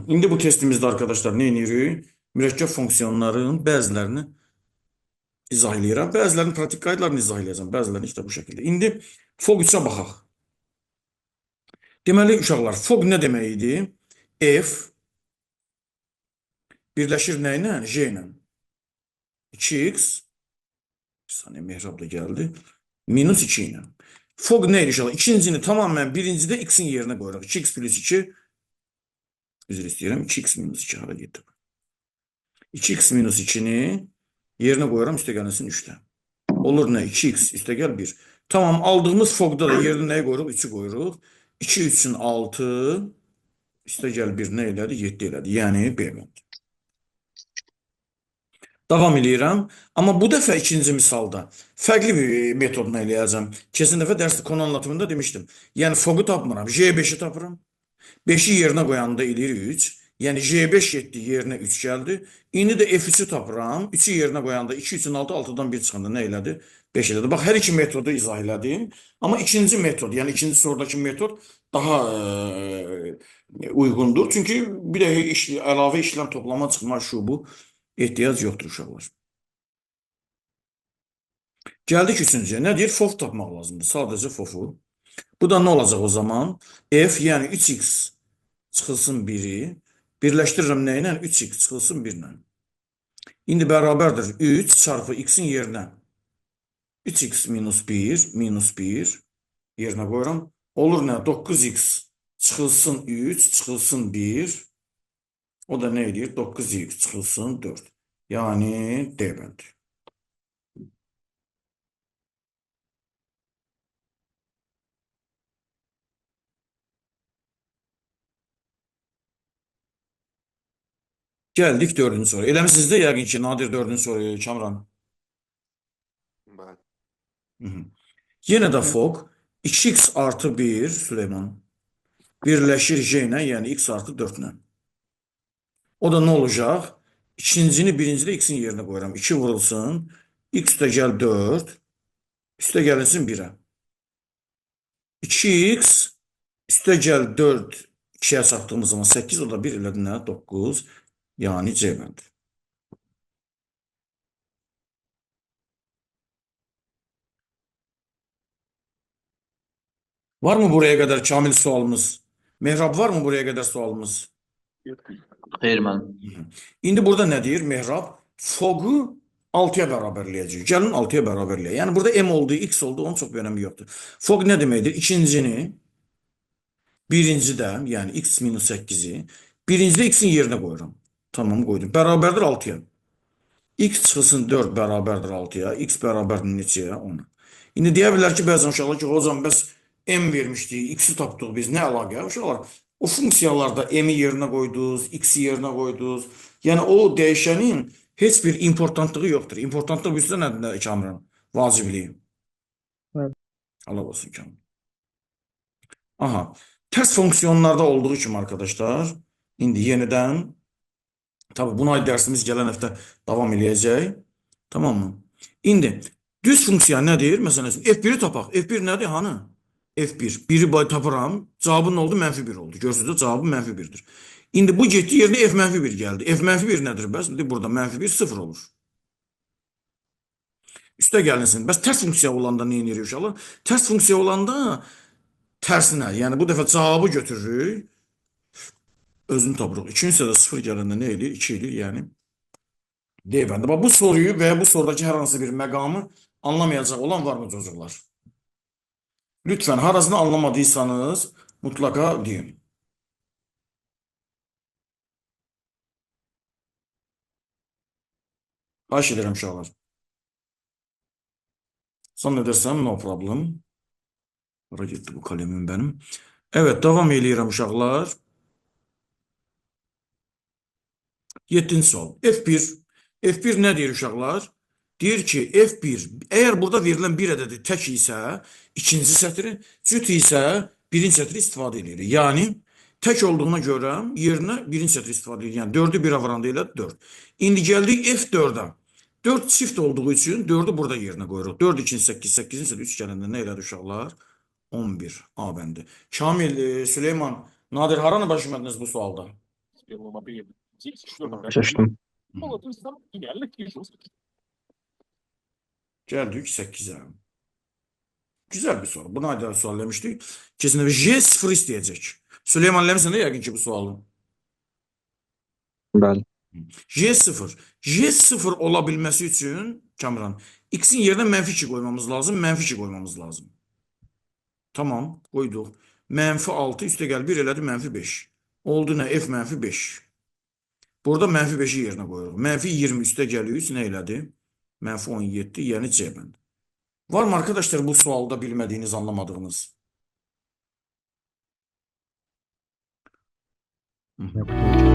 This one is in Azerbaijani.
İndi bu testimizde arkadaşlar ne edirik? Mürəkkəb fonksiyonların bəzilərini izah eləyirəm. Bəzilərinin pratik qaydalarını izah eləyəcəm. Bəzilərini işte bu şəkildə. İndi fog 3-ə baxaq. Deməli uşaqlar, fog nə demək idi? F birləşir nə ilə? J ilə. 2x, bir saniyə Mehrab da gəldi. Minus 2 ilə. Fog nə idi uşaqlar? İkincini tamamen birincidə x-in yerinə qoyuruq. 2x plus 2, üzr istəyirəm. 2x minus 2 hara getdi? 2x minus 2'ni yerine koyuyorum, üste gelsin 3'te. Olur ne? 2x üste gel 1. Tamam, aldığımız fogda da yerine neye koyuyoruz? 3'ü koyuyoruz. 2 3'ün 6, üste gel 1 ne elədi? 7 elədi. Yani B bənd. Davam edirəm. Amma bu dəfə ikinci misalda fərqli bir metodla eləyəcəm. Keçən dəfə dərsdə konu anlatımında demişdim. Yəni fogu tapmıram, J5'i tapıram. 5'i yerine koyanda eləyir 3. Yəni J5 getdi, yerinə 3 gəldi. İndi də F3'ü tapıram. 3'ü yerinə qoyanda 2 3'ün 6, 6'dan 1 çıxanda nə elədi? 5 elədi. Bax, hər iki metodu izah elədim. Amma ikinci metod, yəni ikinci sorudakı metod daha uyğundur. Çünki bir də əlavə işlem toplama, çıxma, şu bu ehtiyac yoxdur uşaqlar. Gəldik üçüncüyə. Nə deyir? FOF tapmaq lazımdır. Sadəcə FOF-u. Bu da nə olacaq o zaman? F, yəni 3x çıxılsın 1'i. Birləşdirirəm nə ilə? 3x çıxılsın 1 ilə. İndi bərabərdir 3 çarpı x'in yerinə. 3x minus 1 minus 1 yerinə qoyuram. Olur nə? 9x çıxılsın 3 çıxılsın 1. O da nə edir? 9x çıxılsın 4. Yani D bəndi. Gəldik dördüncü soru. Eləmisinizdə yəqin ki, Nadir dördüncü soruyu, Kamran. Bəli. Yenə də fog 2x artı 1 Süleyman birləşir J ilə, yəni x artı 4 ilə. O da nə olacaq? İkincini birincidə x'in yerinə qoyuram. 2 vurulsun. X üstə gəl 4. Üstə gəlinsin 1'ə. 2x üstə gəl 4. 2'yə çarpdığımız zaman 8, o da 1 elədi nə? 9. Yani C bəndi. Var mı buraya kadar Kamil sualımız? Mehrab, var mı buraya kadar sualımız? Xeyr müəllim. İndi burada ne deyir Mehrab? Fogu 6'ya bərabərləyəcək. Gəlin 6'ya bərabərləyə. Yəni burada M oldu, X oldu, onun çok bir önemi yoktur. Fog ne deməkdir? İkincini birincidə, yəni X minus 8'i birincidə X'in yerinə qoyuram. Tamam, qoydum. Bərabərdir 6'ya. X çıxılsın 4 bərabərdir 6'ya. X bərabərdir neçəyə? 10'a. İndi deyə bilər ki, bəzən uşaqlar ki, hocam bəs M vermişdik, X'i tapdıq biz, nə əlaqə? Uşaqlar, o funksiyalarda M'i yerinə qoydunuz, X'i yerinə qoydunuz. Yəni o dəyişənin heç bir importantlığı yoxdur. Importantlıq bizdə nədir Kamran? Vacibliyi. Evet. Allah olsun Kamran. Aha. Ters fonksiyonlarda olduğu kimi arkadaşlar, indi yenidən, tabi buna aid dersimiz gələn həftə davam eləyəcək. Tamam mı? İndi düz funksiya nədir? Məsələn, F1'i tapaq. F1 nədir? Hanı? F1. 1'i tapıram. Cavabı nə oldu? -1 oldu. Görsünüz, cavabı -1'dir. İndi bu getdi, yerinə F -1 gəldi. F -1 nədir bəs? Burada -1 0 olur. Üstə gəlinsin. Bəs tərs funksiya olanda nə edirik uşaqlar? Tərs funksiya olanda tərsinə, yəni bu dəfə cavabı götürürük. Özünü tapırıq. 2 isə də 0 gələndə nə edir? 2 edir, yəni D bəndi. Bax, bu soruyu və bu sorudakı hər hansı bir məqamı anlamayacaq olan var mı çocuklar? Lütfen harasını anlamadıysanız mutlaka deyin. Xahiş edirəm uşaqlar. Zannedersem no problem. Bura getdi bu kalemim benim. Evet, devam eləyirəm uşaqlar. 7-ci sual. F1. F1 nə deyir uşaqlar? Deyir ki, F1, eğer burada verilen bir ədədi tək isə ikinci sətri, cüt isə birinci sətri istifadə edir. Yəni, tək olduğuna görə yerinə birinci sətri istifadə edir. Yəni, 4'ü 1'ə vuranda elə 4. İndi gəldik F4'ə. 4 çift olduğu üçün 4'ü burada yerinə qoyuruq. 4 2 8, 8'in isə 3 gələndə nə elədi uşaqlar? 11 A bəndi. Kamil, Süleyman, Nadir, haranı başlamadınız bu sualda? Seçtim. Geldik 8'e. Güzel bir soru. Buna da sual demiştik. Kesinlikle J0 isteyecek. Süleyman Lemsen de yəqin ki bu sualı. Bəli. J0. J0 olabilmesi için Kamran x'in yerine -2 koymamız lazım. -2 koymamız lazım. Tamam. Koyduk. -6 üstə gəl 1 elədi -5. Oldu ne? F -5. Burada -5'i yerine koyuyoruz. -20 üstə gəliyoruz. Ne elədi? -17 yani C bəndi. Var mı arkadaşlar bu sualda bilmediğiniz, anlamadığınız? Yok hocam.